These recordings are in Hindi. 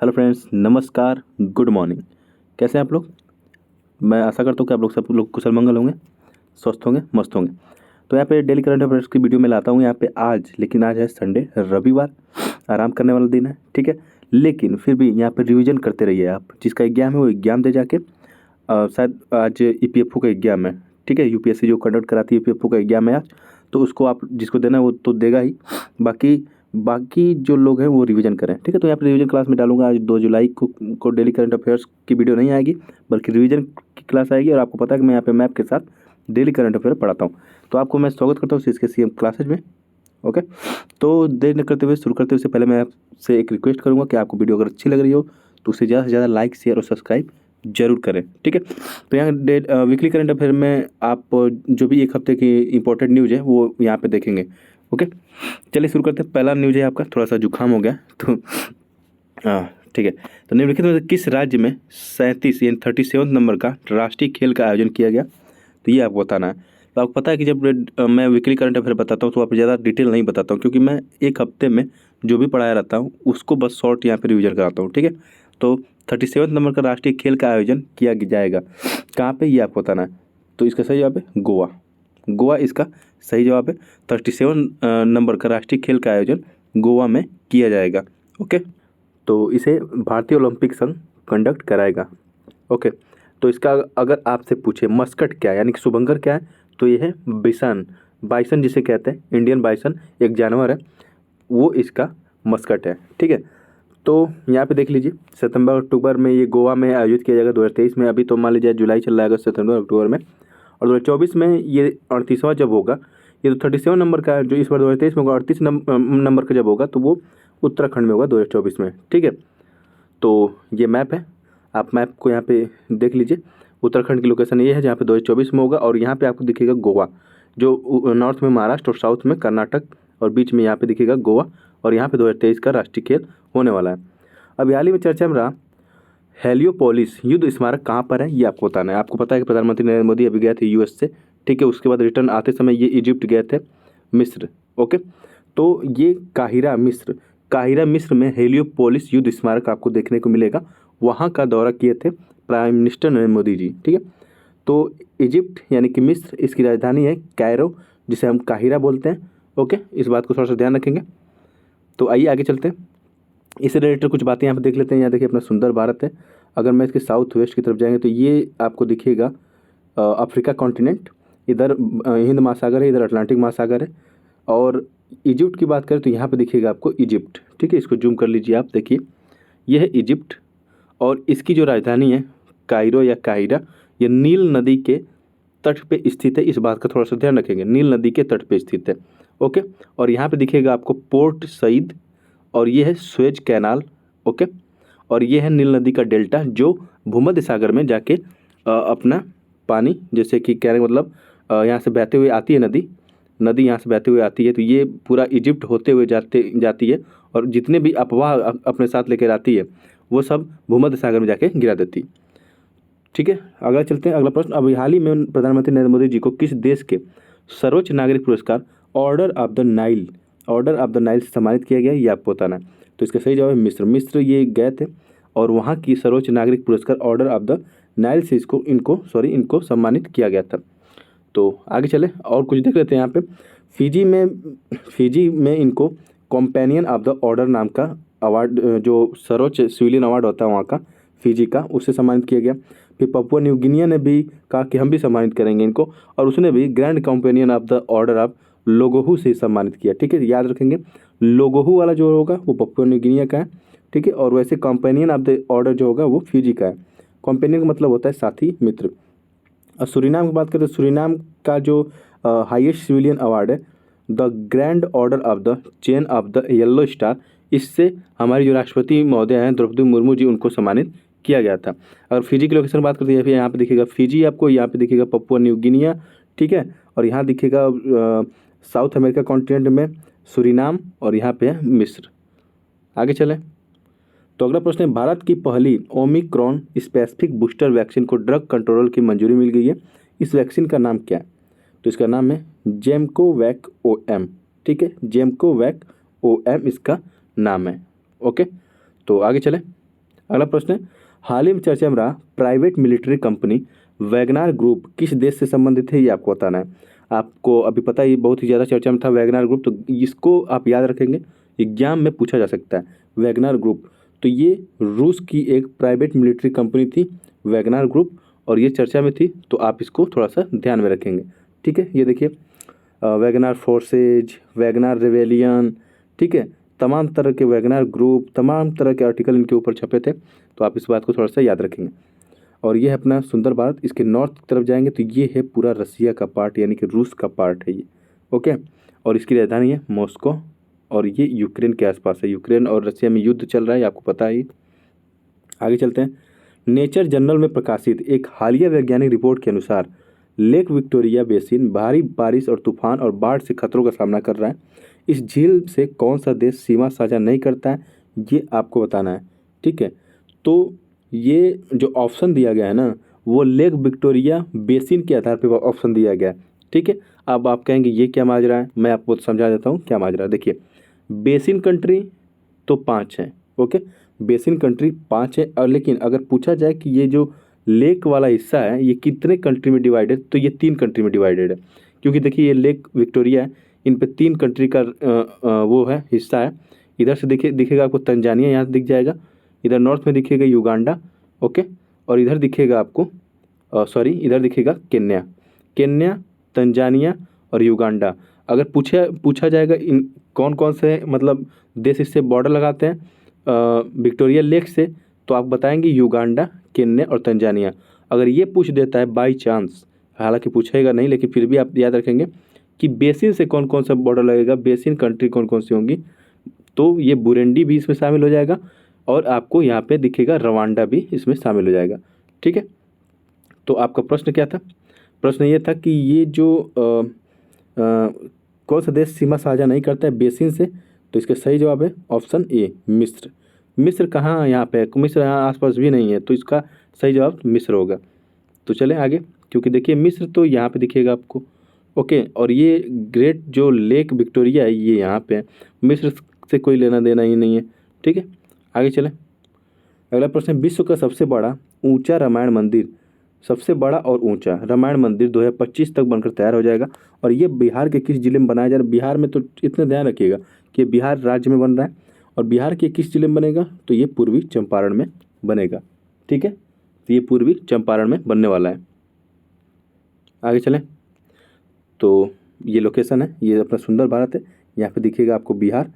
हेलो फ्रेंड्स, नमस्कार, गुड मॉर्निंग। कैसे हैं आप लोग? मैं आशा करता हूँ कि आप लोग सब लोग कुशल मंगल होंगे, स्वस्थ होंगे, मस्त होंगे। तो यहाँ पे डेली करंट अफेयर्स की वीडियो में लाता हूँ यहाँ पे आज, लेकिन आज है संडे, रविवार, आराम करने वाला दिन है, ठीक है। लेकिन फिर भी यहाँ पे रिवीजन करते रहिए आप। जिसका एग्जाम है वो एग्जाम दे जाके। शायद आज ईपीएफओ का एग्जाम है, ठीक है। यूपीएससी जो कंडक्ट कराती है ईपीएफओ का एग्जाम है आज। तो उसको आप जिसको देना है वो तो देगा ही। बाकी बाकी जो लोग हैं वो रिवीजन करें, ठीक है। तो यहाँ पे रिवीजन क्लास में डालूंगा आज 2 जुलाई को डेली करंट अफेयर्स की वीडियो नहीं आएगी, बल्कि रिवीजन की क्लास आएगी। और आपको पता है कि मैं यहाँ पे मैप के साथ डेली करंट अफेयर पढ़ाता हूँ। तो आपको मैं स्वागत करता हूँ इसके सीएम क्लासेज में। ओके, तो देर न करते हुए शुरू करते हुए से पहले मैं आपसे एक रिक्वेस्ट करूँगा कि आपको वीडियो अगर अच्छी लग रही हो तो उसे ज़्यादा से ज़्यादा लाइक, शेयर और सब्सक्राइब जरूर करें, ठीक है। तो यहाँ वीकली करंट अफेयर में आप जो भी एक हफ्ते की इंपॉर्टेंट न्यूज़ है वो यहाँ पे देखेंगे। ओके, चलिए शुरू करते हैं। पहला न्यूज़ है आपका, थोड़ा सा जुकाम हो गया तो ठीक है। तो निम्नलिखित में से किस राज्य में 37 यानी 37 नंबर का राष्ट्रीय खेल का आयोजन किया गया? तो ये आपको बताना है। तो आपको पता है कि जब मैं वीकली करंट अफेयर बताता हूँ तो आप ज़्यादा डिटेल नहीं बताता हूँ, क्योंकि मैं एक हफ्ते में जो भी पढ़ाया रहता हूँ उसको बस शॉर्ट यहाँ पे रिवीजन कराता हूँ, ठीक है। तो 37 नंबर का राष्ट्रीय खेल का आयोजन किया जाएगा कहाँ पे, ये आपको बताना है। तो इसका सही जवाब है गोवा। गोवा इसका सही जवाब है। 37 नंबर का राष्ट्रीय खेल का आयोजन गोवा में किया जाएगा। ओके, तो इसे भारतीय ओलंपिक संघ कंडक्ट कराएगा। ओके, तो इसका अगर आपसे पूछे मस्कट क्या है यानी कि शुभंकर क्या है, तो ये है बिसन। बाइसन जिसे कहते हैं, इंडियन बाइसन एक जानवर है, वो इसका मस्कट है, ठीक है। तो यहाँ पे देख लीजिए, सितंबर अक्टूबर में ये गोवा में आयोजित किया जाएगा 2023 में। अभी तो मान लीजिए जुलाई चल रहा है, अगस्त सितंबर अक्टूबर में। और 2024 में ये 38वां जब होगा। ये तो 37 नंबर का है जो इस बार 2023 में होगा। 38 नंबर का जब होगा तो वो उत्तराखंड में होगा 2024 में, ठीक है। तो ये मैप है, आप मैप को यहाँ पे देख लीजिए। उत्तराखंड की लोकेशन ये है जहाँ पे 2024 में होगा। और यहाँ पे आपको दिखेगा गोवा, जो नॉर्थ में महाराष्ट्र और साउथ में कर्नाटक, और बीच में यहाँ पे दिखेगा गोवा। और यहाँ पे 2023 का राष्ट्रीय खेल होने वाला है। अभी हाल ही में चर्चा में रहा हेलियोपोलिस युद्ध स्मारक कहाँ पर है, ये आपको बताना है। आपको पता है कि प्रधानमंत्री नरेंद्र मोदी अभी गए थे यूएस से, ठीक है। उसके बाद रिटर्न आते समय ये इजिप्ट गए थे, मिस्र। ओके, तो ये काहिरा मिस्र में हेलियोपोलिस युद्ध स्मारक आपको देखने को मिलेगा। वहाँ का दौरा किए थे प्राइम मिनिस्टर नरेंद्र मोदी जी, ठीक है। तो इजिप्ट यानी कि मिस्र, इसकी राजधानी है कैरो, जिसे हम काहिरा बोलते हैं। ओके, इस बात को थोड़ा सा ध्यान रखेंगे। तो आइए आगे चलते हैं, इससे रिलेटेड कुछ बातें यहाँ पे देख लेते हैं। यहाँ देखिए अपना सुंदर भारत है। अगर मैं इसके साउथ वेस्ट की तरफ जाएंगे तो ये आपको दिखेगा अफ्रीका कॉन्टिनेंट। इधर हिंद महासागर है, इधर अटलांटिक महासागर है। और इजिप्ट की बात करें तो यहाँ पे दिखेगा आपको इजिप्ट, ठीक है। इसको जूम कर लीजिए आप, देखिए ये है इजिप्ट। और इसकी जो राजधानी है कायरो या काहिरा, ये नील नदी के तट पे स्थित है। इस बात का थोड़ा सा ध्यान रखेंगे, नील नदी के तट पे स्थित है। ओके, और यहाँ पे दिखेगा आपको पोर्ट सईद, और ये है स्वेज कैनाल। ओके, और ये है नील नदी का डेल्टा जो भूमध्य सागर में जाके अपना पानी, जैसे कि कहने का मतलब यहाँ से बहते हुए आती है नदी यहाँ से बहते हुए आती है, तो ये पूरा इजिप्ट होते हुए जाती है। और जितने भी अफवाह अपने साथ लेकर आती है वो सब भूमध्य सागर में जाके गिरा देती, ठीक है। अगला चलते हैं, अगला प्रश्न। अभी हाल ही में प्रधानमंत्री नरेंद्र मोदी जी को किस देश के सर्वोच्च नागरिक पुरस्कार ऑर्डर ऑफ द नाइल से सम्मानित किया गया, ये आपको बताना है। तो इसका सही जवाब है मिस्र ये गए थे और वहाँ की सर्वोच्च नागरिक पुरस्कार ऑर्डर ऑफ द नाइल से इनको सम्मानित किया गया था। तो आगे चले और कुछ देख लेते हैं यहाँ पे। फिजी में इनको कॉम्पेनियन ऑफ द ऑर्डर नाम का अवार्ड, जो सर्वोच्च सिविलियन अवार्ड होता है वहाँ का, फिजी का, उससे सम्मानित किया गया। फिर पपुआ न्यू गिनिया ने भी कहा कि हम भी सम्मानित करेंगे इनको, और उसने भी grand companion of the order of लोगोहू से सम्मानित किया, ठीक है। याद रखेंगे, लोगोहू वाला जो होगा वो पपुआ न्यू गिनिया का है, ठीक है। और वैसे कॉम्पेनियन ऑफ द ऑर्डर जो होगा वो फिजी का है। कॉम्पेनियन का मतलब होता है साथी, मित्र। और सूरीनाम की बात करें तो सूरीनाम का जो हाईएस्ट सिविलियन अवार्ड है the grand order of the chain of the yellow star, इससे हमारी जो राष्ट्रपति महोदय हैं द्रौपदी मुर्मू जी, उनको सम्मानित किया गया था। अगर फिजी की लोकेशन बात करते हैं, यहाँ पे दिखेगा फिजी आपको, यहाँ पे दिखेगा पपुआ न्यू गिनिया, ठीक है। और यहाँ दिखेगा साउथ अमेरिका कॉन्टिनेंट में सूरीनाम, और यहाँ पे है मिस्र। आगे चलें, तो अगला प्रश्न है, भारत की पहली ओमिक्रॉन स्पेसिफिक बूस्टर वैक्सीन को ड्रग कंट्रोलर की मंजूरी मिल गई है। इस वैक्सीन का नाम क्या है? तो इसका नाम है जेमकोवैक OM, ठीक है। जेमकोवैक OM इसका नाम है। ओके, तो आगे चलें। अगला प्रश्न है, हाल ही में चर्चा में रहा private military company Wagner group किस देश से संबंधित है, ये आपको बताना है। आपको अभी पता ही, बहुत ही ज़्यादा चर्चा में था वैगनार ग्रुप, तो इसको आप याद रखेंगे, एग्जाम में पूछा जा सकता है। वैगनार ग्रुप, तो ये रूस की एक प्राइवेट मिलिट्री कंपनी थी वैगनार ग्रुप, और ये चर्चा में थी, तो आप इसको थोड़ा सा ध्यान में रखेंगे। ठीक है, ये देखिए वैगनार फोर्सेज, वैगनार रेवेलियन, ठीक है, तमाम तरह के वैगनार ग्रुप, तमाम तरह के आर्टिकल इनके ऊपर छपे थे, तो आप इस बात को थोड़ा सा याद रखेंगे। और ये है अपना सुंदर भारत, इसके नॉर्थ की तरफ जाएंगे तो ये है पूरा रसिया का पार्ट, यानी कि रूस का पार्ट है ये। ओके, और इसकी राजधानी है मॉस्को, और ये यूक्रेन के आसपास है। यूक्रेन और रसिया में युद्ध चल रहा है, आपको पता है। आगे चलते हैं। नेचर जर्नल में प्रकाशित एक हालिया वैज्ञानिक रिपोर्ट के अनुसार लेक विक्टोरिया बेसिन भारी बारिश और तूफान और बाढ़ से खतरों का सामना कर रहा है। इस झील से कौन सा देश सीमा साझा नहीं करता है, ये आपको बताना है। ठीक है, तो ये जो ऑप्शन दिया गया है ना, वो लेक विक्टोरिया बेसिन के आधार पर ऑप्शन दिया गया है। ठीक है, अब आप कहेंगे ये क्या माजरा है, मैं आपको समझा देता हूँ क्या माजरा है। देखिए, बेसिन कंट्री तो 5 हैं। ओके, बेसिन कंट्री 5 है, और लेकिन अगर पूछा जाए कि ये जो लेक वाला हिस्सा है ये कितने कंट्री में डिवाइडेड, तो ये 3 कंट्री में डिवाइडेड है। क्योंकि देखिए ये लेक विक्टोरिया है, इन पे 3 कंट्री का वो है, हिस्सा है। इधर से देखिए, दिखेगा आपको तंजानिया, यहाँ से दिख जाएगा, इधर नॉर्थ में दिखेगा युगांडा। ओके, और इधर दिखेगा आपको सॉरी, इधर दिखेगा केन्या। केन्या, तंजानिया और युगांडा। अगर पूछा जाएगा इन कौन कौन से मतलब देश इससे बॉर्डर लगाते हैं विक्टोरिया लेक से, तो आप बताएंगे युगांडा, केन्या और तंजानिया। अगर ये पूछ देता है बाई चांस, हालांकि पूछेगा नहीं, लेकिन फिर भी आप याद रखेंगे कि बेसिन से कौन कौन सा बॉर्डर लगेगा, बेसिन कंट्री कौन कौन सी होंगी, तो ये बुरुंडी भी इसमें शामिल हो जाएगा, और आपको यहाँ पे दिखेगा रवांडा भी इसमें शामिल हो जाएगा। ठीक है, तो आपका प्रश्न क्या था? प्रश्न ये था कि ये जो कौन सा देश सीमा साझा नहीं करता है बेसिन से, तो इसका सही जवाब है ऑप्शन ए, मिस्र। मिस्र कहाँ यहाँ पे है? मिस्र यहाँ आसपास भी नहीं है, तो इसका सही जवाब मिस्र होगा। तो चलें आगे, क्योंकि देखिए मिस्र तो यहाँ पे दिखेगा आपको। ओके, और ये ग्रेट जो लेक विक्टोरिया है ये यहाँ पे है, मिस्र से कोई लेना देना ही नहीं है। ठीक है, आगे चलें। अगला प्रश्न है, विश्व का सबसे बड़ा ऊंचा रामायण मंदिर, सबसे बड़ा और ऊंचा रामायण मंदिर 2025 तक बनकर तैयार हो जाएगा, और ये बिहार के किस जिले में बनाया जा रहा है? बिहार में, तो इतना ध्यान रखिएगा कि बिहार राज्य में बन रहा है, और बिहार के किस जिले में बनेगा? तो ये पूर्वी चंपारण में बनेगा। ठीक है, तो ये पूर्वी चंपारण में बनने वाला है। आगे चलें, तो ये लोकेशन है, ये अपना सुंदर भारत है, यहाँ पे दिखेगा आपको बिहार।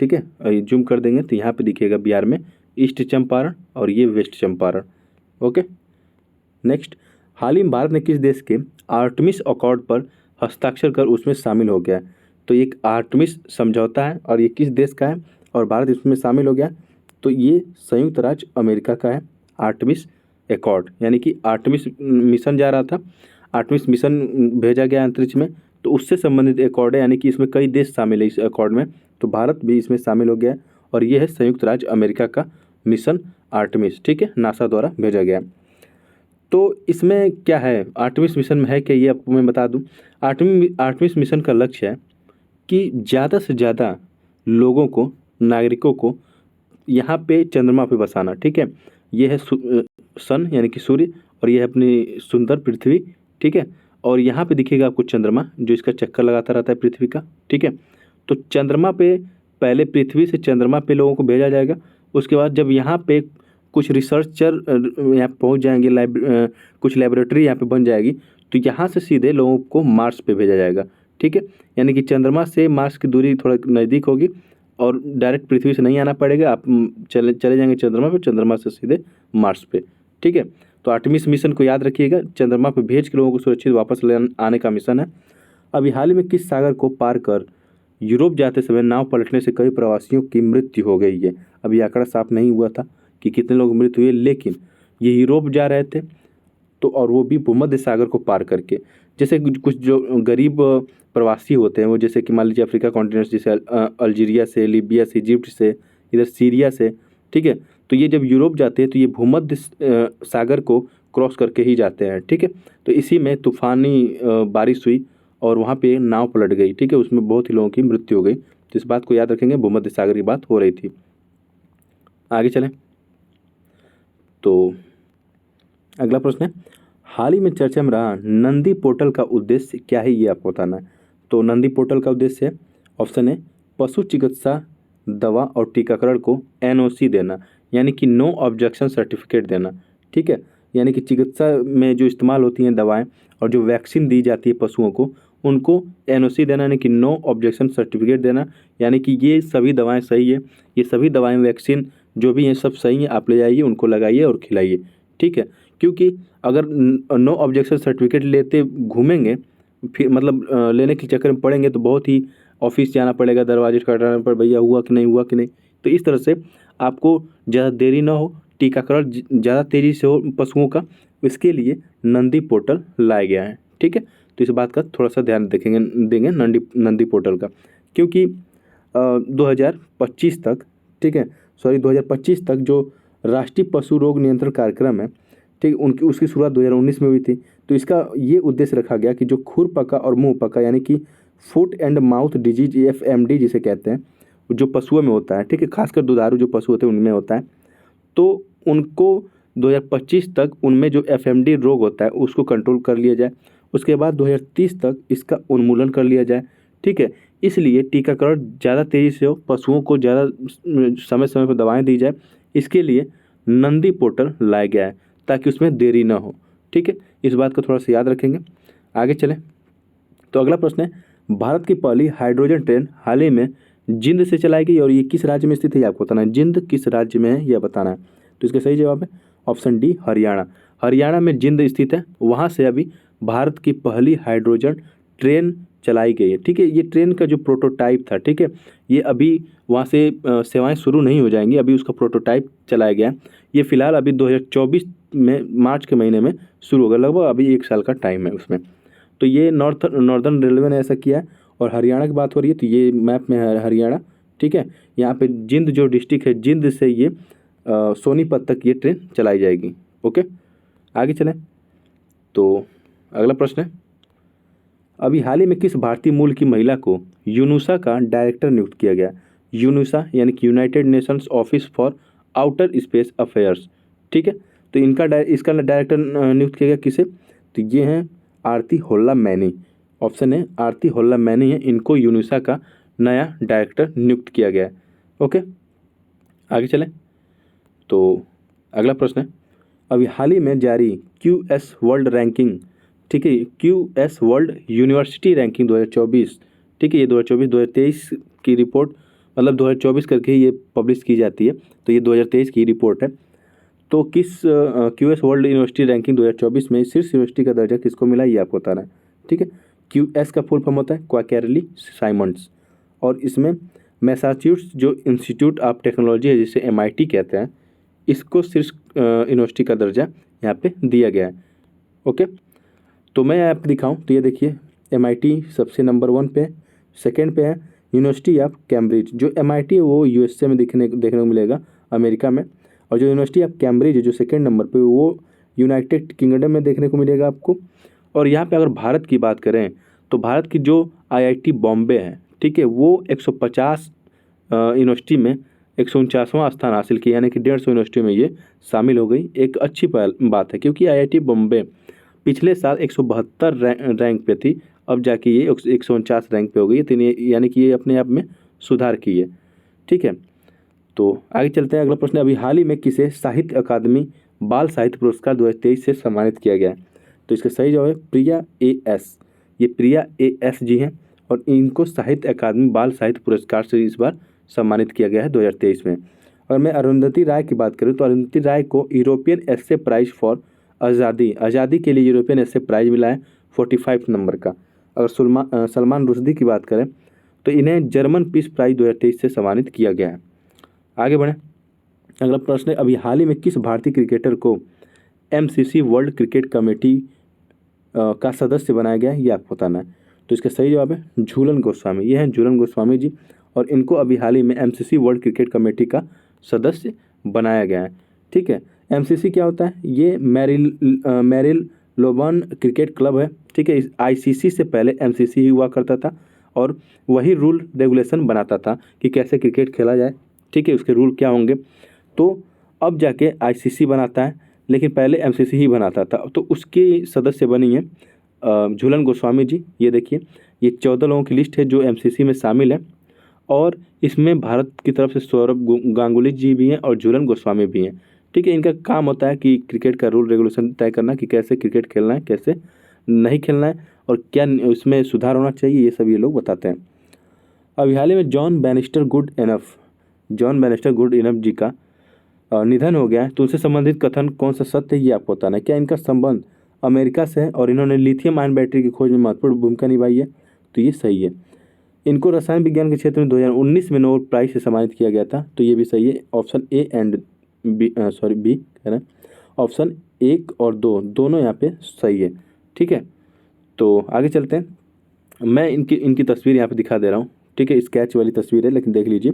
ठीक है, और ये जूम कर देंगे तो यहाँ पे दिखेगा बिहार में ईस्ट चंपारण, और ये वेस्ट चंपारण। ओके, नेक्स्ट, हाल ही में भारत ने किस देश के आर्टमिस अकॉर्ड पर हस्ताक्षर कर उसमें शामिल हो गया है? तो एक आर्टमिस समझौता है, और ये किस देश का है और भारत इसमें शामिल हो गया? तो ये संयुक्त राज्य अमेरिका का है आर्टमिस एकॉर्ड, यानी कि आर्टमिस मिशन जा रहा था, आर्टमिस मिशन भेजा गया अंतरिक्ष में, तो उससे संबंधित एकॉर्ड है, यानी कि इसमें कई देश शामिल है इस एकॉर्ड में, तो भारत भी इसमें शामिल हो गया है, और ये है संयुक्त राज्य अमेरिका का मिशन आर्टमिस। ठीक है, नासा द्वारा भेजा गया। तो इसमें क्या है, आर्टमिस मिशन में है क्या, ये आपको मैं बता दूं। आर्टमिस मिशन का लक्ष्य है कि ज़्यादा से ज़्यादा लोगों को, नागरिकों को यहाँ पे चंद्रमा पे बसाना। ठीक है, ये है सन यानी कि सूर्य, और ये है अपनी सुंदर पृथ्वी। ठीक है, और यहाँ पे दिखेगा आपको चंद्रमा जो इसका चक्कर लगाता रहता है पृथ्वी का। ठीक है, तो चंद्रमा पे पहले पृथ्वी से चंद्रमा पे लोगों को भेजा जाएगा, उसके बाद जब यहाँ पे कुछ रिसर्चर यहाँ पहुँच जाएंगे, कुछ लेबोरेटरी यहाँ पे बन जाएगी, तो यहाँ से सीधे लोगों को मार्स पे भेजा जाएगा। ठीक है, यानी कि चंद्रमा से मार्स की दूरी थोड़ा नज़दीक होगी, और डायरेक्ट पृथ्वी से नहीं आना पड़ेगा, आप चले जाएंगे चंद्रमा पे, चंद्रमा से सीधे मार्स पे। ठीक है, तो आर्टेमिस मिशन को याद रखिएगा, चंद्रमा पे भेज के लोगों को सुरक्षित वापस ले आने का मिशन है। अभी हाल ही में किस सागर को पार कर यूरोप जाते समय नाव पलटने से कई प्रवासियों की मृत्यु हो गई है? अभी आंकड़ा साफ नहीं हुआ था कि कितने लोग मृत्यु हुए, लेकिन ये यूरोप जा रहे थे, तो और वो भी भूमध्य सागर को पार करके। जैसे कुछ जो गरीब प्रवासी होते हैं, वो जैसे कि मान लीजिए अफ्रीका कॉन्टिनेंट, जैसे अल्जीरिया से, लीबिया से, इजिप्ट से, इधर सीरिया से। ठीक है, तो ये जब यूरोप जाते हैं तो ये भूमध्य सागर को क्रॉस करके ही जाते हैं। ठीक है, तो इसी में तूफानी बारिश हुई और वहाँ पे नाव पलट गई। ठीक है, उसमें बहुत ही लोगों की मृत्यु हो गई, तो इस बात को याद रखेंगे, भूमध्य सागर की बात हो रही थी। आगे चलें। तो अगला प्रश्न है, हाल ही में चर्चा में रहा नंदी पोर्टल का उद्देश्य क्या है, ये आपको बताना है। तो नंदी पोर्टल का उद्देश्य है, ऑप्शन है पशु चिकित्सा दवा और टीकाकरण को एनओसी देना, यानी कि नो ऑब्जेक्शन सर्टिफिकेट देना। ठीक है, यानी कि चिकित्सा में जो इस्तेमाल होती हैं दवाएं और जो वैक्सीन दी जाती है पशुओं को, उनको एनओसी देना, यानी कि नो ऑब्जेक्शन सर्टिफिकेट देना, यानी कि ये सभी दवाएं सही है, ये सभी दवाएं वैक्सीन जो भी हैं सब सही हैं, आप ले जाइए, उनको लगाइए और खिलाइए। ठीक है, क्योंकि अगर नो ऑब्जेक्शन सर्टिफिकेट लेते घूमेंगे, फिर मतलब लेने के चक्कर में पड़ेंगे तो बहुत ही ऑफिस जाना पड़ेगा, दरवाजे खटखटाने पर, भैया हुआ कि नहीं हुआ कि नहीं। तो इस तरह से आपको ज़्यादा देरी ना हो, टीकाकरण ज़्यादा तेज़ी से हो पशुओं का, इसके लिए नंदी पोर्टल लाया गया है। ठीक है, तो इस बात का थोड़ा सा ध्यान देंगे नंदी पोर्टल का, क्योंकि 2025 तक, ठीक है, 2025 तक जो राष्ट्रीय पशु रोग नियंत्रण कार्यक्रम है, ठीक, उसकी शुरुआत 2019 में हुई थी। तो इसका ये उद्देश्य रखा गया कि जो खुरपका और मुंहपका, यानी कि foot and mouth disease, FMD जिसे कहते हैं, जो पशुओं में होता है, ठीक है, खासकर दुधारू जो पशु होते हैं उनमें होता है, तो उनको 2025 तक उनमें जो FMD रोग होता है उसको कंट्रोल कर लिया जाए। उसके बाद 2030 तक इसका उन्मूलन कर लिया जाए। ठीक है, इसलिए टीकाकरण ज़्यादा तेज़ी से हो, पशुओं को ज़्यादा समय समय पर दवाएं दी जाए, इसके लिए नंदी पोर्टल लाया गया है ताकि उसमें देरी ना हो। ठीक है, इस बात को थोड़ा सा याद रखेंगे। आगे चलें, तो अगला प्रश्न है, भारत की पहली हाइड्रोजन ट्रेन हाल ही में जिंद से चलाई गई और ये किस राज्य में स्थित है, ये आपको बताना है। जिंद किस राज्य में है यह बताना है। तो इसका सही जवाब है ऑप्शन डी, हरियाणा। हरियाणा में जिंद स्थित है, वहाँ से अभी भारत की पहली हाइड्रोजन ट्रेन चलाई गई है। ठीक है, ये ट्रेन का जो प्रोटोटाइप था, ठीक है, ये अभी वहाँ से सेवाएं शुरू नहीं हो जाएंगी, अभी उसका प्रोटोटाइप चलाया गया है। ये फिलहाल अभी 2024 में मार्च के महीने में शुरू होगा, लगभग अभी 1 साल का टाइम है उसमें। तो ये नॉर्दर्न रेलवे ने ऐसा किया है। और हरियाणा की बात हो रही है तो ये मैप में है हरियाणा। ठीक है, यहाँ पे जिंद जो डिस्ट्रिक्ट है, जिंद से ये सोनीपत तक ये ट्रेन चलाई जाएगी। ओके, आगे चलें, तो अगला प्रश्न है, अभी हाल ही में किस भारतीय मूल की महिला को यूनुसा का डायरेक्टर नियुक्त किया गया। यूनुसा यानी कि United Nations office for outer space affairs. ठीक है, तो इसका डायरेक्टर नियुक्त किया गया किसे, तो ये हैं आरती होल्ला मैनी। ऑप्शन है आरती होल्ला मैनी है, इनको यूनुसा का नया डायरेक्टर नियुक्त किया गया है। ओके, आगे चलें, तो अगला प्रश्न है, अभी हाल ही में जारी QS वर्ल्ड रैंकिंग, ठीक है, QS वर्ल्ड यूनिवर्सिटी रैंकिंग 2024, ठीक है, ये 2024-2023 की रिपोर्ट, मतलब 2024 करके ये पब्लिश की जाती है, तो ये 2023 की रिपोर्ट है। तो किस QS वर्ल्ड यूनिवर्सिटी रैंकिंग 2024 में शीर्ष यूनिवर्सिटी का दर्जा किसको मिला, ये आपको बताना है। ठीक है, QS का फुल फॉर्म होता है क्वार्टरली साइमंड्स, और इसमें मैसाचुसेट्स जो इंस्टीट्यूट ऑफ टेक्नोलॉजी है, जिसे MIT कहते हैं, इसको शीर्ष यूनिवर्सिटी का दर्जा यहाँ पे दिया गया है। ओके, तो मैं आपको दिखाऊं तो ये देखिए, MIT सबसे नंबर 1 पे, सेकंड पे है यूनिवर्सिटी ऑफ कैम्ब्रिज। जो MIT है वो USA में देखने को मिलेगा, अमेरिका में, और जो यूनिवर्सिटी ऑफ कैम्ब्रिज है जो सेकंड नंबर पे, वो यूनाइटेड किंगडम में देखने को मिलेगा आपको। और यहाँ पे अगर भारत की बात करें तो भारत की जो IIT बॉम्बे है, ठीक है, वो 150 यूनिवर्सिटी में 149वां स्थान हासिल किया, यानी कि 150 यूनिवर्सिटी में ये शामिल हो गई। एक अच्छी बात है, क्योंकि IIT बॉम्बे पिछले साल 172 रैंक पे थी, अब जाके ये 149 रैंक पे हो गई है, यानी कि ये अपने आप में सुधार की है। ठीक है, तो आगे चलते हैं। अगला प्रश्न, अभी हाल ही में किसे साहित्य अकादमी बाल साहित्य पुरस्कार 2023 से सम्मानित किया गया है। तो इसका सही जवाब है प्रिया AS। ये प्रिया AS जी हैं, और इनको साहित्य अकादमी बाल साहित्य पुरस्कार से इस बार सम्मानित किया गया है 2023 में। और मैं अरुंधति राय की बात करूँ तो अरुंधति राय को यूरोपियन एस्से प्राइज फॉर आज़ादी के लिए यूरोपियन एस्से प्राइज मिला है 45 नंबर का। अगर सलमान रुश्दी की बात करें तो इन्हें जर्मन पीस प्राइज 2023 से सम्मानित किया गया है। आगे बढ़ें, अगला प्रश्न है, अभी हाल ही में किस भारतीय क्रिकेटर को MCC वर्ल्ड क्रिकेट कमेटी का सदस्य बनाया गया है, ये आपको बताना है। तो इसका सही जवाब है झूलन गोस्वामी। ये हैं झूलन गोस्वामी जी, और इनको अभी हाल ही में MCC वर्ल्ड क्रिकेट कमेटी का सदस्य बनाया गया है। ठीक है, MCC क्या होता है, ये मैरिल लोबन क्रिकेट क्लब है। ठीक है, ICC से पहले MCC ही हुआ करता था, और वही रूल रेगुलेशन बनाता था कि कैसे क्रिकेट खेला जाए। ठीक है, उसके रूल क्या होंगे। तो अब जाके आईसीसी बनाता है, लेकिन पहले एमसीसी ही बनाता था। तो उसके सदस्य बनी है झूलन गोस्वामी जी। ये देखिए, ये 14 लोगों की लिस्ट है जो एमसीसी में शामिल है, और इसमें भारत की तरफ से सौरभ गांगुली जी भी हैं और झूलन गोस्वामी भी हैं। ठीक है, इनका काम होता है कि क्रिकेट का रूल रेगुलेशन तय करना कि कैसे क्रिकेट खेलना है, कैसे नहीं खेलना है, और क्या उसमें सुधार होना चाहिए, ये सब ये लोग बताते हैं। अभी हाल ही में जॉन बैनिस्टर गुड इनफ जी का निधन हो गया है। तो उससे संबंधित कथन कौन सा सत्य है, ये आपको बताना है। क्या इनका संबंध अमेरिका से है और इन्होंने लिथियम आयन बैटरी की खोज में महत्वपूर्ण भूमिका निभाई है? तो ये सही है। इनको रसायन विज्ञान के क्षेत्र में 2019 में नोबेल प्राइज से सम्मानित किया गया था। तो ये भी सही है। Option A and B, sorry B है ना, ऑप्शन 1 और 2 दोनों यहाँ पे सही है। ठीक है, तो आगे चलते हैं। मैं इनकी इनकी तस्वीर यहाँ पे दिखा दे रहा हूँ। ठीक है, स्केच वाली तस्वीर है, लेकिन देख लीजिए।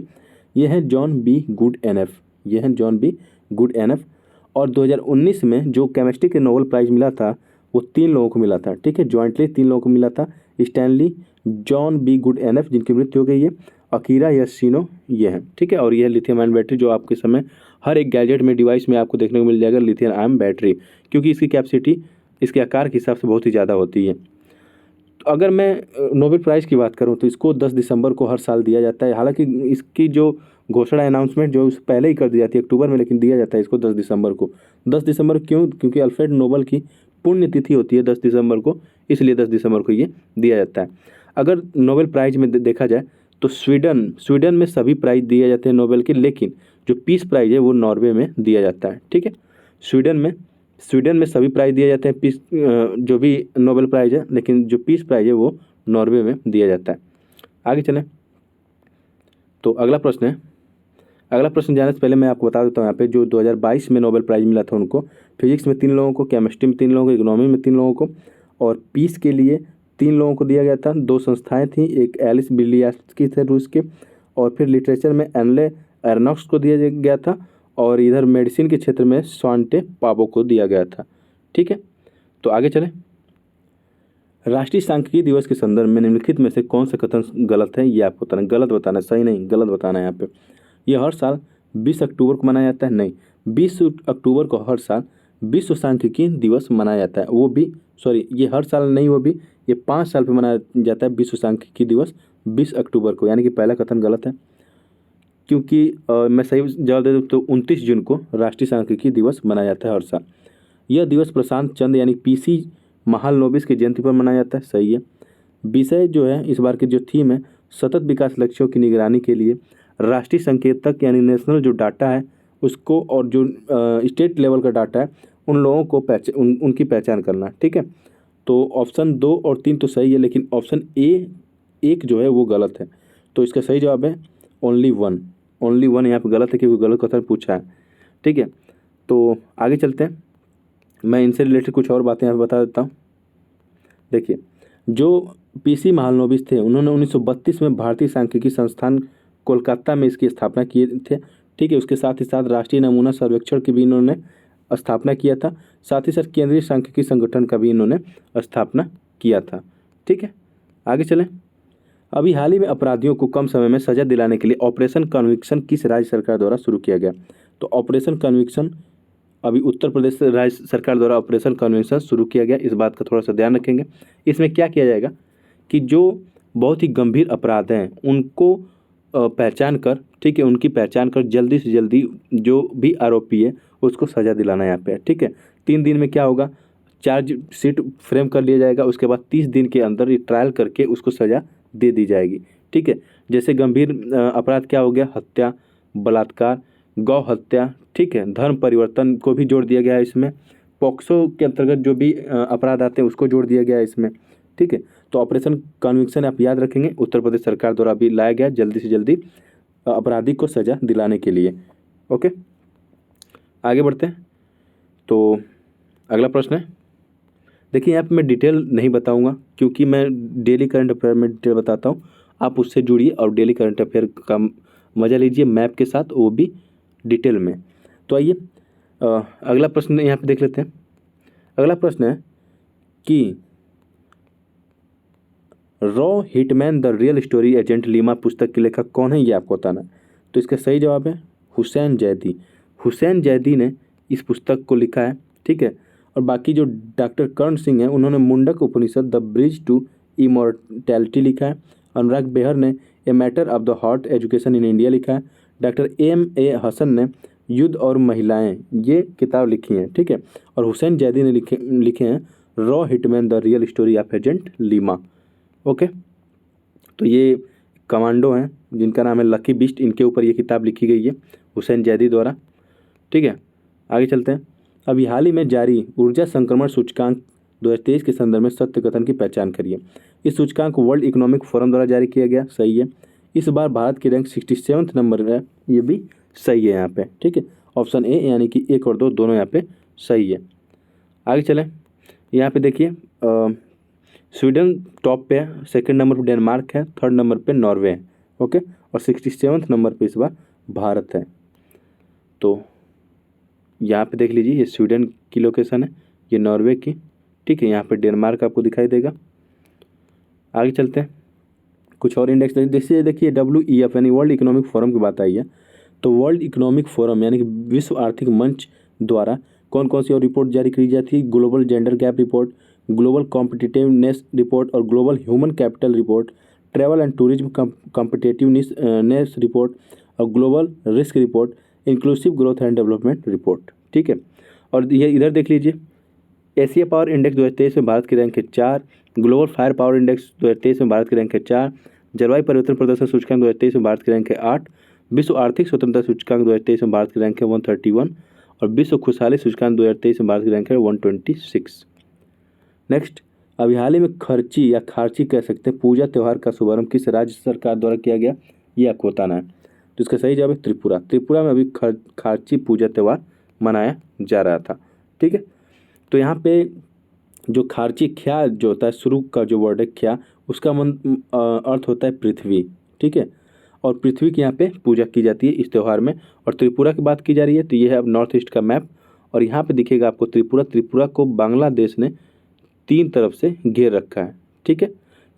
ये है जॉन बी गुड एनएफ, ये है जॉन बी गुड एनएफ। और 2019 में जो केमिस्ट्री के नोबेल प्राइज मिला था वो 3 लोगों को मिला था। ठीक है, जॉइंटली 3 लोगों को मिला था। Stanley, John be good NF जिनकी मृत्यु हो गई है, अकीरा यशिनो ये है। ठीक है, और यह लिथियम आयन बैटरी जो आपके समय हर एक गैजेट में, डिवाइस में आपको देखने को मिल जाएगा, लिथियम आयन बैटरी, क्योंकि इसकी कैपेसिटी इसके आकार के हिसाब से बहुत ही ज़्यादा होती है। तो अगर मैं नोबेल प्राइज़ की बात करूं तो इसको 10 दिसंबर को हर साल दिया जाता है। हालांकि इसकी जो घोषणा अनाउंसमेंट जो उस पहले ही कर दी जाती है अक्टूबर में, लेकिन दिया जाता है इसको 10 दिसंबर को। 10 दिसंबर क्यों? क्योंकि अल्फ्रेड नोबेल की पुण्यतिथि होती है 10 दिसंबर को, इसलिए 10 दिसंबर को ये दिया जाता है। अगर नोबेल प्राइज़ में देखा जाए तो स्वीडन में सभी प्राइज़ दिए जाते हैं नोबेल के, लेकिन जो पीस प्राइज़ है वो नॉर्वे में दिया जाता है। ठीक है, स्वीडन में सभी प्राइज़ दिए जाते हैं, पीस जो भी नोबेल प्राइज़ है, लेकिन जो पीस प्राइज़ है वो नॉर्वे में दिया जाता है। आगे चलें, तो अगला प्रश्न जाने से पहले मैं आपको बता देता हूँ यहाँ पे जो 2022 में नोबेल प्राइज़ मिला था उनको, फिजिक्स में 3 लोगों को, केमिस्ट्री में 3 लोगों को, इकोनॉमी में 3 लोगों को, और पीस के लिए 3 लोगों को दिया गया था। 2 संस्थाएं थी, एक एलिस बिलियास्की थे रूस के, और फिर लिटरेचर में एनले एरनॉक्स को दिया गया था, और इधर मेडिसिन के क्षेत्र में स्वांटे पाबो को दिया गया था। ठीक है, तो आगे चलें। राष्ट्रीय सांख्यिकी दिवस के संदर्भ में निम्नलिखित में से कौन सा कथन गलत है, ये आपको बताना, गलत बताना है, सही नहीं, गलत बताना है यहाँ पे। ये हर साल 20 अक्टूबर को मनाया जाता है? नहीं, 20 अक्टूबर को हर साल विश्व सांख्यिकी दिवस मनाया जाता है। वो भी ये हर साल नहीं, वो भी ये 5 साल पे मनाया जाता है विश्व सांख्यिकी दिवस 20 अक्टूबर को, यानी कि पहला कथन गलत है। क्योंकि मैं सही जवाब दे दूँ तो 29 जून को राष्ट्रीय सांख्यिकी दिवस मनाया जाता है हर साल। यह दिवस प्रशांत चंद्र यानी पीसी महालनोबिस की जयंती पर मनाया जाता है। सही है। विषय जो है इस बार की जो थीम है, सतत विकास लक्ष्यों की निगरानी के लिए राष्ट्रीय संकेतक यानी नेशनल जो डाटा है उसको, और जो स्टेट लेवल का डाटा है उन लोगों को उनकी पहचान करना। ठीक है, तो ऑप्शन 2 और 3 तो सही है, लेकिन ऑप्शन ए 1 जो है वो गलत है। तो इसका सही जवाब है ओनली वन यहाँ पर गलत है, क्योंकि गलत क्वेश्चन पूछा है। ठीक है, तो आगे चलते हैं। मैं इनसे रिलेटेड कुछ और बातें यहाँ बता देता हूँ। देखिए, जो पीसी महालनोबिस थे उन्होंने 1932 में भारतीय सांख्यिकी संस्थान कोलकाता में इसकी स्थापना किए थे। ठीक है, उसके साथ ही साथ राष्ट्रीय नमूना सर्वेक्षण की भी इन्होंने स्थापना किया था। साथ ही साथ केंद्रीय सांख्यिकी संगठन का भी इन्होंने स्थापना किया था। ठीक है, आगे चलें। अभी हाल ही में अपराधियों को कम समय में सजा दिलाने के लिए ऑपरेशन कन्विक्शन किस राज्य सरकार द्वारा शुरू किया गया? तो ऑपरेशन कन्विक्शन अभी उत्तर प्रदेश राज्य सरकार द्वारा ऑपरेशन कन्विक्शन शुरू किया गया। इस बात का थोड़ा सा ध्यान रखेंगे। इसमें क्या किया जाएगा कि जो बहुत ही गंभीर अपराध हैं उनको पहचान कर, ठीक है, उनकी पहचान कर जल्दी से जल्दी जो भी आरोपी है उसको सज़ा दिलाना यहाँ पे। ठीक है, 3 दिन में क्या होगा, चार्जशीट फ्रेम कर लिया जाएगा। उसके बाद 30 दिन के अंदर ये ट्रायल करके उसको सज़ा दे दी जाएगी। ठीक है, जैसे गंभीर अपराध क्या हो गया, हत्या, बलात्कार, गौ हत्या, ठीक है, धर्म परिवर्तन को भी जोड़ दिया गया है इसमें। पॉक्सो के अंतर्गत जो भी अपराध आते हैं उसको जोड़ दिया गया है इसमें। ठीक है, तो ऑपरेशन कन्विक्शन आप याद रखेंगे, उत्तर प्रदेश सरकार द्वारा अभी लाया गया जल्दी से जल्दी अपराधी को सजा दिलाने के लिए। ओके, आगे बढ़ते हैं। तो अगला प्रश्न है, देखिए यहाँ पे मैं डिटेल नहीं बताऊंगा क्योंकि मैं डेली करंट अफेयर में डिटेल बताता हूँ। आप उससे जुड़िए और डेली करंट अफेयर का मज़ा लीजिए मैप के साथ, वो भी डिटेल में। तो आइए अगला प्रश्न यहाँ पे देख लेते हैं। अगला प्रश्न है कि raw hitman the real story agent Lima पुस्तक के लेखक कौन है, ये आपको बताना है। तो इसका सही जवाब है हुसैन जैदी। हुसैन जैदी ने इस पुस्तक को लिखा है, ठीक है। और बाकी जो डॉक्टर कर्ण सिंह हैं उन्होंने मुंडक उपनिषद द ब्रिज टू इमॉर्टैलिटी लिखा है। अनुराग बेहर ने a matter of the heart education in India लिखा है। Doctor M.A. हसन ने युद्ध और महिलाएं ये किताब लिखी हैं, ठीक है। और हुसैन जैदी ने लिखे हैं raw hitman the real story of agent Lima. Okay, तो ये कमांडो हैं जिनका नाम है लकी बीस्ट, इनके ऊपर ये किताब लिखी गई है हुसैन जैदी द्वारा, ठीक है। आगे चलते हैं। अभी हाल ही में जारी ऊर्जा संक्रमण सूचकांक 2023 के संदर्भ में सत्य कथन की पहचान करिए। इस सूचकांक वर्ल्ड इकोनॉमिक फोरम द्वारा जारी किया गया, सही है। इस बार भारत की रैंक 67 नंबर है, ये भी सही है यहाँ पे, ठीक है। ऑप्शन ए यानी कि 1 और 2 दोनों यहाँ पे सही है। आगे चलें, यहाँ पे देखिए स्वीडन टॉप पे है, सेकंड नंबर पे डेनमार्क है, थर्ड नंबर पे नॉर्वे है, ओके। और 67 नंबर पे इस बार भारत है। तो यहाँ पे देख लीजिए ये स्वीडन की लोकेशन है, ये नॉर्वे की, ठीक है। यहाँ पे डेनमार्क आपको दिखाई देगा। आगे चलते हैं, कुछ और इंडेक्स देखिए WEF यानी वर्ल्ड इकोनॉमिक फोरम की बात आई है। तो वर्ल्ड इकोनॉमिक फोरम यानी कि विश्व आर्थिक मंच द्वारा कौन कौन सी और रिपोर्ट जारी की जाती है? Global gender gap report, global competitiveness report और global human capital report, travel and tourism competitiveness report और global risk report, inclusive growth and development report, ठीक है। और ये इधर देख लीजिए एशिया पावर इंडेक्स 2023 में भारत की रैंक है 4, ग्लोबल फायर पावर इंडेक्स 2023 में भारत की रैंक है 4, जलवायु परिवर्तन प्रदर्शन सूचकांक 2023 में भारत की रैंक है 8, विश्व आर्थिक स्वतंत्रता सूचकांक 2023 में भारत की रैंक है 131 और विश्व खुशहाली सूचकांक 2023 में भारत की रैंक है 126। नेक्स्ट, अभी हाल ही में खर्ची या खार्ची कह सकते हैं पूजा त्यौहार का शुभारंभ किस राज्य सरकार द्वारा किया गया, ये आपको बताना है। तो इसका सही जवाब है त्रिपुरा। त्रिपुरा में अभी खार्ची पूजा त्यौहार मनाया जा रहा था, ठीक है। तो यहाँ पे जो खार्ची ख्या जो होता है, शुरू का जो वर्ड है ख्या, उसका अर्थ होता है पृथ्वी, ठीक है। और पृथ्वी की यहाँ पे पूजा की जाती है इस त्यौहार में। और त्रिपुरा की बात की जा रही है तो ये है अब नॉर्थ ईस्ट का मैप, और यहाँ पे दिखेगा आपको त्रिपुरा। त्रिपुरा को बांग्लादेश ने 3 तरफ से घेर रखा है, ठीक है।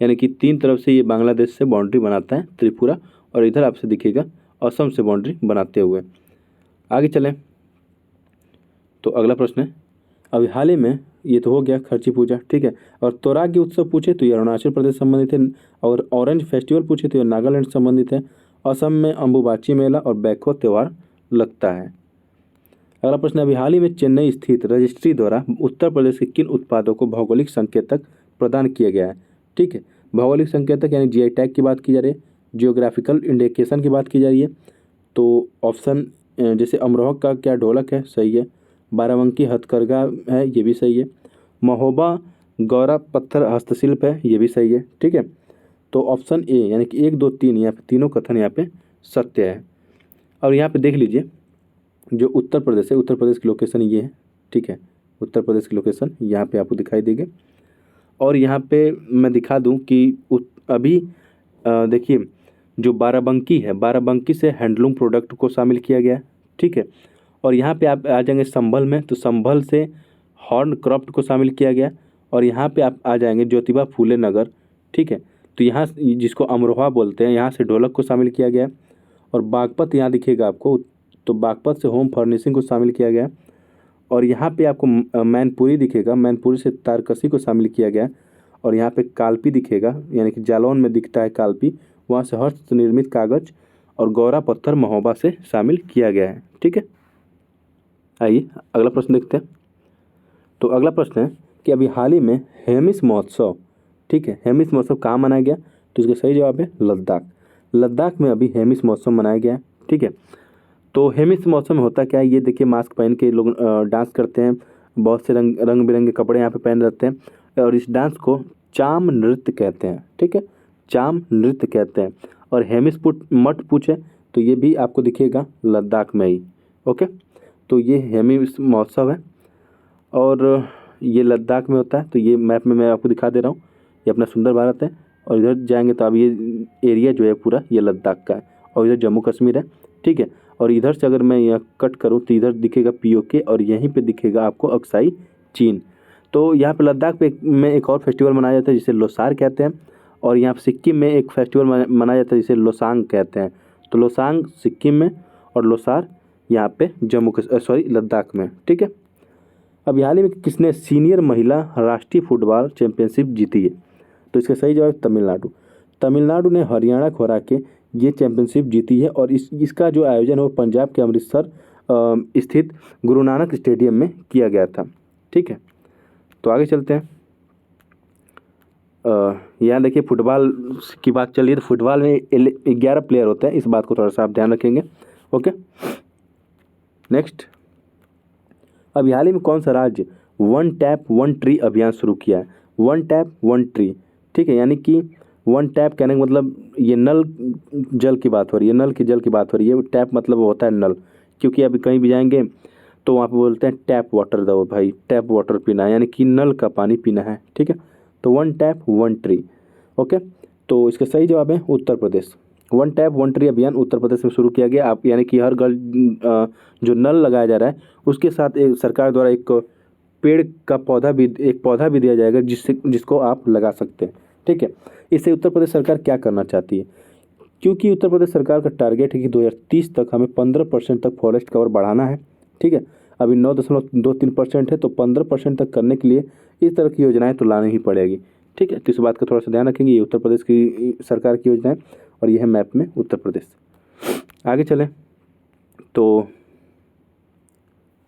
यानी कि 3 तरफ से ये बांग्लादेश से बाउंड्री बनाता है त्रिपुरा, और इधर आपसे दिखेगा असम से बाउंड्री बनाते हुए। आगे चलें, तो अगला प्रश्न है, अभी हाल ही में ये तो हो गया खर्ची पूजा, ठीक है। और तोरागी उत्सव पूछे तो ये अरुणाचल प्रदेश संबंधित है, और ऑरेंज फेस्टिवल पूछे तो ये नागालैंड संबंधित है। असम में अंबुबाची मेला और बैखो त्यौहार लगता है। अगला प्रश्न, अभी हाल ही में चेन्नई स्थित रजिस्ट्री द्वारा उत्तर प्रदेश के किन उत्पादों को भौगोलिक संकेतक प्रदान किया गया है, ठीक है। भौगोलिक संकेतक यानी GI टैग की बात की जा रही है, जियोग्राफिकल इंडिकेशन की बात की जा रही है। तो ऑप्शन जैसे अमरोहा का क्या ढोलक है, सही है। बाराबंकी हथकरघा है, ये भी सही है। महोबा गौरा पत्थर हस्तशिल्प है, ये भी सही है, ठीक है। तो ऑप्शन ए यानी कि 1 2 3 यहाँ पे तीनों कथन यहाँ पे सत्य है। और यहाँ पे देख लीजिए जो उत्तर प्रदेश है, उत्तर प्रदेश की लोकेशन ये है, ठीक है। उत्तर प्रदेश की लोकेशन यहाँ पे आपको दिखाई देगी। और यहाँ पे मैं दिखा दूँ कि अभी देखिए जो बाराबंकी है, बाराबंकी से हैंडलूम प्रोडक्ट को शामिल किया गया है, ठीक है। और यहाँ पे आप आ जाएंगे संभल में, तो संभल से हॉर्न क्रॉफ्ट को शामिल किया गया। और यहाँ पे आप आ जाएंगे ज्योतिबा फूले नगर, ठीक है। तो यहाँ जिसको अमरोहा बोलते हैं, यहाँ से ढोलक को शामिल किया गया। और बागपत यहाँ दिखेगा आपको, तो बागपत से होम फर्निशिंग को शामिल किया गया। और यहाँ पे आपको मैनपुरी दिखेगा, मैनपुरी से तारकसी को शामिल किया गया। और यहाँ पे कालपी दिखेगा, यानी कि जालौन में दिखता है कालपी, वहाँ से हस्त निर्मित कागज और गौरा पत्थर महोबा से शामिल किया गया है, ठीक है। आइए अगला प्रश्न देखते हैं। तो अगला प्रश्न है कि अभी हाल ही में हेमिस महोत्सव, ठीक है, हेमिस महोत्सव कहाँ मनाया गया, तो इसका सही जवाब है लद्दाख। लद्दाख में अभी हेमिस महोत्सव मनाया गया है, ठीक है। तो हेमिस महोत्सव में होता क्या है, ये देखिए मास्क पहन के लोग डांस करते हैं, बहुत से रंग बिरंगे कपड़े यहाँ पे पहन रहते हैं। और इस डांस को चाम नृत्य कहते हैं, ठीक है, चाम नृत्य कहते हैं। और हेमिस मठ पूछे तो ये भी आपको दिखेगा लद्दाख में ही, ओके। तो ये हेमिस महोत्सव है और ये लद्दाख में होता है। तो ये मैप में मैं आपको दिखा दे रहा हूँ, ये अपना सुंदर भारत है। और इधर जाएंगे तो अब ये एरिया जो है पूरा ये लद्दाख का है, और इधर जम्मू कश्मीर है, ठीक है। और इधर से अगर मैं यहाँ कट करूँ तो इधर दिखेगा POK और यहीं पे दिखेगा आपको अक्साई चीन। तो यहाँ पे लद्दाख में एक और फेस्टिवल मनाया जाता है जिसे लोसार कहते हैं। और यहाँ पे सिक्किम में एक फेस्टिवल मनाया जाता है जिसे लोसांग कहते हैं। तो लोसांग सिक्किम में और लोसार यहाँ पे लद्दाख में, ठीक है। अब हाल ही में किसने सीनियर महिला राष्ट्रीय फुटबॉल चैंपियनशिप जीती है? तो इसका सही जवाब तमिलनाडु। तमिलनाडु ने हरियाणा को हरा के ये चैंपियनशिप जीती है और इसका जो आयोजन है वो पंजाब के अमृतसर स्थित गुरु नानक स्टेडियम में किया गया था, ठीक है। तो आगे चलते हैं। यहाँ देखिए फुटबॉल की बात चल रही है, तो फुटबॉल में 11 प्लेयर होते हैं, इस बात को थोड़ा सा आप ध्यान रखेंगे, ओके। नेक्स्ट, अब हाल ही में कौन सा राज्य वन टैप वन ट्री अभियान शुरू किया है? वन टैप वन ट्री, ठीक है, यानी कि वन टैप कहने का मतलब ये नल जल की बात हो रही है, नल की जल की बात हो रही है। टैप मतलब होता है नल, क्योंकि अभी कहीं भी जाएंगे तो वहाँ पे बोलते हैं टैप वाटर दो भाई, टैप वाटर पीना है, यानी कि नल का पानी पीना है, ठीक है। तो one tap one tree, okay. तो इसका सही जवाब है Uttar Pradesh. One tap one tree अभियान उत्तर प्रदेश में शुरू किया गया। आप यानी कि हर घर जो नल लगाया जा रहा है उसके साथ एक सरकार द्वारा एक पेड़ का पौधा भी दिया जाएगा जिसको आप लगा सकते हैं, ठीक है। इससे उत्तर प्रदेश सरकार क्या करना चाहती है? क्योंकि उत्तर प्रदेश सरकार का टारगेट है कि 2030 तक हमें 15% तक फॉरेस्ट कवर बढ़ाना है, ठीक है। अभी 9.23% है, तो 15% तक करने के लिए इस तरह की योजनाएं तो लानी ही पड़ेगी, ठीक है। तो इस बात का थोड़ा सा ध्यान रखेंगे। ये उत्तर प्रदेश की सरकार की योजना है और यह है मैप में उत्तर प्रदेश। आगे चलें तो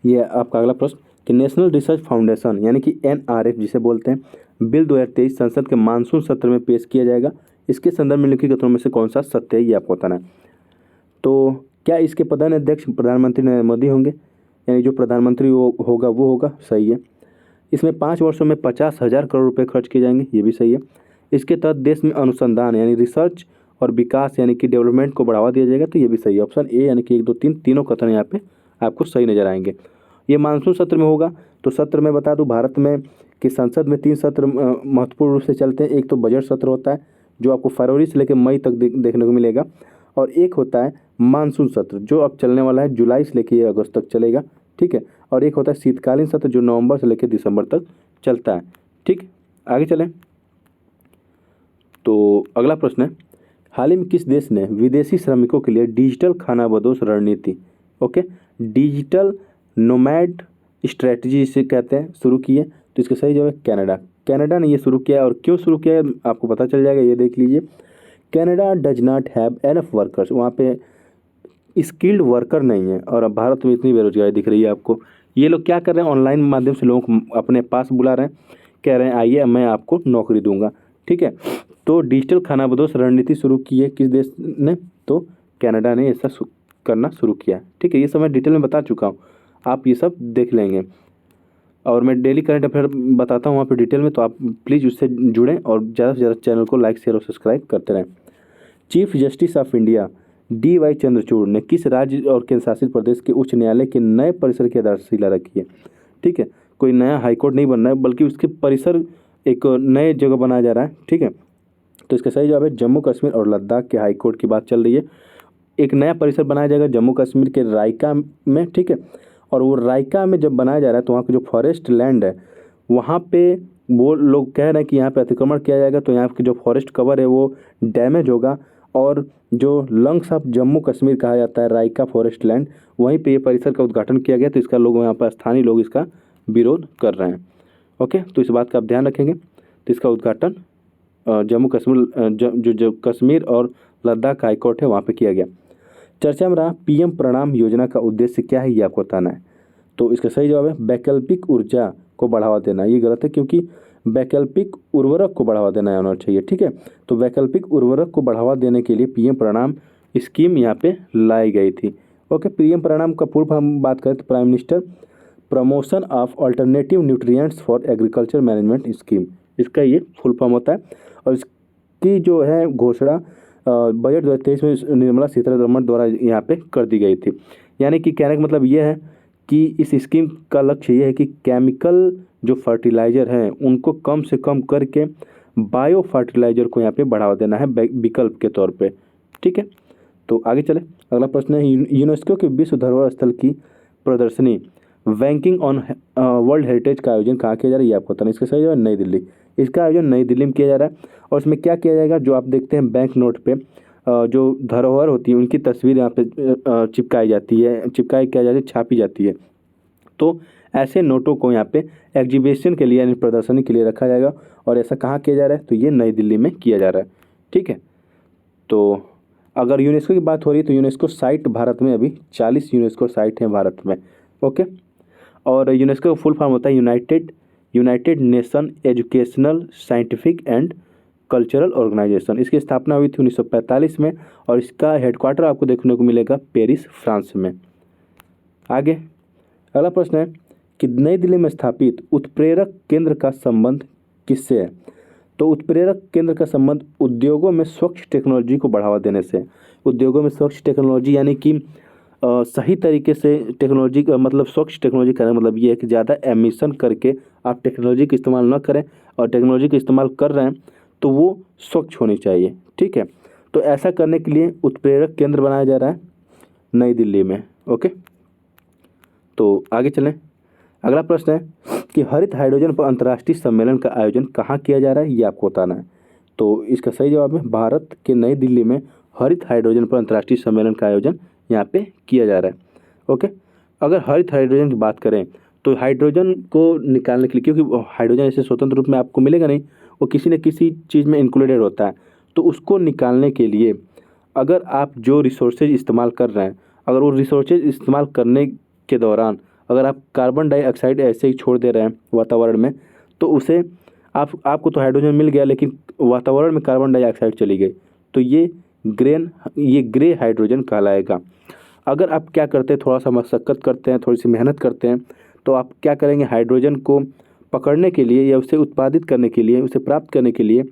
ये आपका अगला प्रश्न कि नेशनल रिसर्च फाउंडेशन यानी कि NRF जिसे बोलते हैं बिल 2023 संसद के मानसून सत्र में पेश किया जाएगा। इसके संदर्भ में लिखित कथनों में से कौन सा सत्य है, ये आपको बताना है। तो क्या इसके प्रधान अध्यक्ष प्रधानमंत्री नरेंद्र मोदी होंगे, यानी जो प्रधानमंत्री वो होगा, सही है। इसमें 5 वर्षों में 50,000 करोड़ रुपए खर्च किए जाएंगे, ये भी सही है। इसके तहत देश में अनुसंधान यानी रिसर्च और विकास यानी कि डेवलपमेंट को बढ़ावा दिया जाएगा, तो ये भी सही है। ऑप्शन ए यानी कि 1 2 3 तीनों कथन यहाँ पे आपको सही नजर आएंगे। ये मानसून सत्र में होगा, तो सत्र में बता दूं भारत में कि संसद में 3 सत्र महत्वपूर्ण रूप से चलते हैं। एक तो बजट सत्र होता है जो आपको फरवरी से लेकर मई तक देखने को मिलेगा, और एक होता है मानसून सत्र जो अब चलने वाला है, जुलाई से लेकर अगस्त तक चलेगा, ठीक है। और एक होता है शीतकालीन सत्र जो नवंबर से लेकर दिसंबर तक चलता है, ठीक। आगे चलें तो अगला प्रश्न है, हाल ही में किस देश ने विदेशी श्रमिकों के लिए डिजिटल खानाबदोश रणनीति, ओके, डिजिटल नोमैड स्ट्रेटजी इसे कहते हैं, शुरू की है? तो इसका सही जवाब है कनाडा। कनाडा ने ये शुरू किया, और क्यों शुरू किया है आपको पता चल जाएगा, ये देख लीजिए। Canada does not have enough workers, वहाँ पे स्किल्ड वर्कर नहीं है, और अब भारत में इतनी बेरोजगारी दिख रही है आपको। ये लोग क्या कर रहे हैं, ऑनलाइन माध्यम से लोगों को अपने पास बुला रहे हैं, कह रहे हैं आइए मैं आपको नौकरी दूंगा, ठीक है। तो डिजिटल खानाबदोश रणनीति शुरू की है किस देश ने? तो कनाडा ने ऐसा करना शुरू किया, ठीक है। ये सब मैं डिटेल में बता चुका हूँ, आप ये सब देख लेंगे, और मैं डेली करंट अफेयर बताता हूँ वहाँ पे डिटेल में, तो आप प्लीज़ उससे जुड़ें और ज़्यादा से ज़्यादा चैनल को लाइक शेयर और सब्सक्राइब करते रहें। Chief justice of India DY Chandrachud ने किस राज्य और केंद्र शासित प्रदेश के उच्च न्यायालय के नए परिसर की आधारशिला रखी है? ठीक है, कोई नया हाईकोर्ट नहीं बन रहा है, बल्कि उसके परिसर एक नए जगह बनाया जा रहा है, ठीक है। तो इसका सही जवाब है जम्मू कश्मीर और लद्दाख के हाईकोर्ट की बात चल रही है। एक नया परिसर बनाया जाएगा जम्मू कश्मीर के रायका में, ठीक है। और वो रायका में जब बनाया जा रहा है तो वहाँ का जो फॉरेस्ट लैंड है वहाँ पे वो लोग कह रहे हैं कि यहाँ पे अतिक्रमण किया जाएगा, तो यहाँ की जो फॉरेस्ट कवर है वो डैमेज होगा, और जो लंग्स ऑफ जम्मू कश्मीर कहा जाता है रायका फॉरेस्ट लैंड, वहीं पे ये परिसर का उद्घाटन किया गया। तो इसका लोग यहाँ पर स्थानीय लोग इसका विरोध कर रहे हैं, ओके। तो इस बात का आप ध्यान रखेंगे। तो इसका उद्घाटन जम्मू कश्मीर जो कश्मीर और लद्दाख हाईकोर्ट है वहाँ पे किया गया। चर्चा में रहा PM प्रणाम योजना का उद्देश्य क्या है, ये आपको बताना है। तो इसका सही जवाब है वैकल्पिक ऊर्जा को बढ़ावा देना। ये गलत है, क्योंकि वैकल्पिक उर्वरक को बढ़ावा देना होना चाहिए, ठीक है। तो वैकल्पिक उर्वरक को बढ़ावा देने के लिए PM प्रणाम स्कीम यहाँ पे लाई गई थी, ओके। PM प्रणाम का पूर्व हम बात करें तो prime minister promotion of alternative nutrients for agriculture management scheme, इसका ये फुल फॉर्म होता है। और इसकी जो है घोषणा बजट 2023 में निर्मला सीतारमण द्वारा यहाँ पे कर दी गई थी। यानी कि कहने का मतलब ये है कि इस स्कीम का लक्ष्य ये है कि केमिकल जो फर्टिलाइज़र हैं उनको कम से कम करके बायो फर्टिलाइज़र को यहाँ पे बढ़ावा देना है विकल्प के तौर पे, ठीक है। तो आगे चले, अगला प्रश्न है यूनेस्को के विश्व धरोहर स्थल की प्रदर्शनी रैंकिंग ऑन वर्ल्ड हेरिटेज का आयोजन कहाँ किया जा रहा है, ये आपको बताना। इसका सही जवाब नई दिल्ली। इसका आयोजन नई दिल्ली में किया जा रहा है, और इसमें क्या किया जाएगा, जो आप देखते हैं बैंक नोट पे जो धरोहर होती है उनकी तस्वीर यहाँ पे चिपकाई जाती है, क्या जाती है, छापी जाती है। तो ऐसे नोटों को यहाँ पे एग्जीबिशन के लिए यानी प्रदर्शनी के लिए रखा जाएगा। और ऐसा कहाँ किया जा रहा है, तो ये नई दिल्ली में किया जा रहा है। ठीक है, तो अगर यूनेस्को की बात हो रही है तो यूनेस्को साइट भारत में अभी 40 यूनेस्को साइट हैं भारत में। ओके, और यूनेस्को का फुल फॉर्म होता है United Nation Educational Scientific and Cultural Organization. इसकी स्थापना हुई थी 1945 में और इसका हेडक्वार्टर आपको देखने को मिलेगा पेरिस, फ्रांस में। आगे अगला प्रश्न है कि नई दिल्ली में स्थापित उत्प्रेरक केंद्र का संबंध किससे है। तो उत्प्रेरक केंद्र का संबंध उद्योगों में स्वच्छ टेक्नोलॉजी को बढ़ावा देने से। उद्योगों में स्वच्छ टेक्नोलॉजी यानी कि सही तरीके से टेक्नोलॉजी का मतलब स्वच्छ टेक्नोलॉजी का मतलब ये है कि ज़्यादा एमिशन करके आप टेक्नोलॉजी का इस्तेमाल न करें, और टेक्नोलॉजी का इस्तेमाल कर रहे हैं तो वो स्वच्छ होनी चाहिए। ठीक है, तो ऐसा करने के लिए उत्प्रेरक केंद्र बनाया जा रहा है नई दिल्ली में। ओके, तो आगे चलें। अगला प्रश्न है कि हरित हाइड्रोजन पर अंतर्राष्ट्रीय सम्मेलन का आयोजन कहाँ किया जा रहा है, ये आपको बताना है। तो इसका सही जवाब है भारत के नई दिल्ली में हरित हाइड्रोजन पर अंतर्राष्ट्रीय सम्मेलन का आयोजन यहाँ पे किया जा रहा है। ओके, अगर हरित हाइड्रोजन की बात करें तो हाइड्रोजन को निकालने के लिए, क्योंकि हाइड्रोजन ऐसे स्वतंत्र रूप में आपको मिलेगा नहीं, वो किसी न किसी चीज़ में इंक्लूडेड होता है, तो उसको निकालने के लिए अगर आप जो रिसोर्सेज इस्तेमाल कर रहे हैं, अगर वो रिसोर्सेज इस्तेमाल करने के दौरान अगर आप कार्बन डाइऑक्साइड ऐसे ही छोड़ दे रहे हैं वातावरण में, तो उसे आपको तो हाइड्रोजन मिल गया लेकिन वातावरण में कार्बन डाइऑक्साइड चली गई, तो ये ग्रे हाइड्रोजन कहलाएगा। अगर आप क्या करते हैं, थोड़ा सा मशक्क़त करते हैं, थोड़ी सी मेहनत करते हैं, तो आप क्या करेंगे, हाइड्रोजन को पकड़ने के लिए या उसे उत्पादित करने के लिए, उसे प्राप्त करने के लिए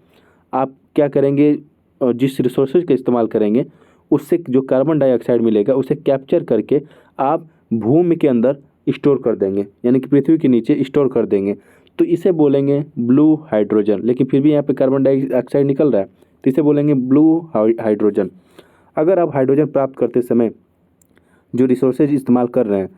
आप क्या करेंगे, जिस रिसोर्सेज का इस्तेमाल करेंगे उससे जो कार्बन डाइऑक्साइड मिलेगा उसे कैप्चर करके आप भूमि के अंदर स्टोर कर देंगे, यानी कि पृथ्वी के नीचे स्टोर कर देंगे, तो इसे बोलेंगे ब्लू हाइड्रोजन। लेकिन फिर भी यहाँ पे कार्बन डाइऑक्साइड निकल रहा है, तो इसे बोलेंगे ब्लू हाइड्रोजन। अगर आप हाइड्रोजन प्राप्त करते समय जो रिसोर्सेज इस्तेमाल कर रहे हैं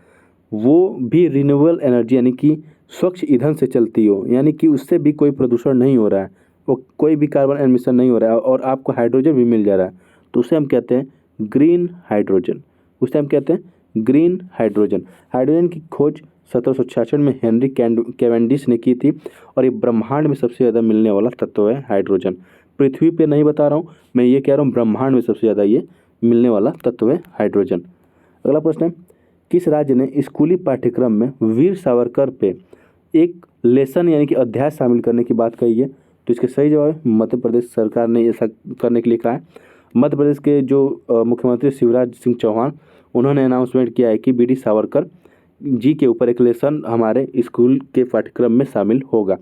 वो भी रिन्यूएबल एनर्जी यानी कि स्वच्छ ईंधन से चलती हो, यानी कि उससे भी कोई प्रदूषण नहीं हो रहा है, वो कोई भी कार्बन एमिशन नहीं हो रहा है और आपको हाइड्रोजन भी मिल जा रहा है, तो उसे हम कहते हैं ग्रीन हाइड्रोजन। उसे हम कहते हैं ग्रीन हाइड्रोजन। हाइड्रोजन की खोज 1766 में हेनरी कैवेंडिश ने की थी और ये ब्रह्मांड में सबसे ज़्यादा मिलने वाला तत्व है हाइड्रोजन। पृथ्वी पे नहीं बता रहा हूँ मैं, ये कह रहा हूँ ब्रह्मांड में सबसे ज़्यादा ये मिलने वाला तत्व है हाइड्रोजन। अगला प्रश्न है, किस राज्य ने स्कूली पाठ्यक्रम में वीर सावरकर पे एक लेसन यानी कि अध्याय शामिल करने की बात कही है, तो इसके सही जवाब है मध्य प्रदेश सरकार ने ऐसा करने के लिए कहा है। मध्य प्रदेश के जो मुख्यमंत्री शिवराज सिंह चौहान, उन्होंने अनाउंसमेंट किया है कि वीर सावरकर जी के ऊपर एक लेसन हमारे स्कूल के पाठ्यक्रम में शामिल होगा,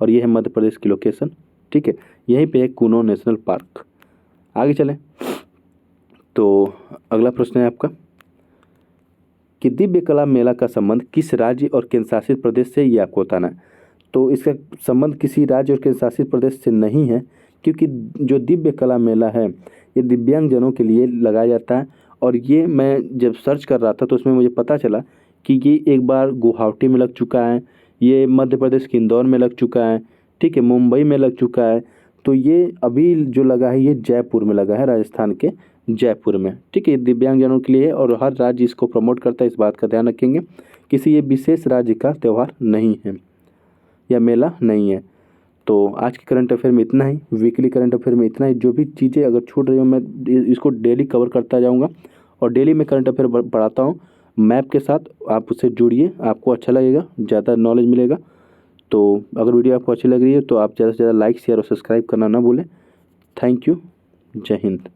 और ये है मध्य प्रदेश की लोकेशन। ठीक है, यहीं पे है कुनो नेशनल पार्क। आगे चलें, तो अगला प्रश्न है आपका कि दिव्य कला मेला का संबंध किस राज्य और केंद्र शासित प्रदेश से, ये आपको बताना है। तो इसका संबंध किसी राज्य और केंद्र शासित प्रदेश से नहीं है, क्योंकि जो दिव्य कला मेला है ये दिव्यांगजनों के लिए लगाया जाता है। और ये मैं जब सर्च कर रहा था तो उसमें मुझे पता चला कि ये एक बार गुवाहाटी में लग चुका है, ये मध्य प्रदेश के इंदौर में लग चुका है, ठीक है, मुंबई में लग चुका है, तो ये अभी जो लगा है ये जयपुर में लगा है, राजस्थान के जयपुर में। ठीक है, दिव्यांगजनों के लिए और हर राज्य इसको प्रमोट करता है, इस बात का ध्यान रखेंगे। किसी ये विशेष राज्य का त्यौहार नहीं है या मेला नहीं है। तो आज के करंट अफेयर में इतना ही, वीकली करंट अफेयर में इतना ही। जो भी चीज़ें अगर छूट रही हो मैं इसको डेली कवर करता जाऊँगा और डेली मैं करंट अफेयर पढ़ाता हूँ मैप के साथ, आप उससे जुड़िए, आपको अच्छा लगेगा, ज़्यादा नॉलेज मिलेगा। तो अगर वीडियो आपको अच्छी लग रही है तो आप ज़्यादा से ज़्यादा लाइक शेयर और सब्सक्राइब करना ना भूलें। थैंक यू, जय हिंद।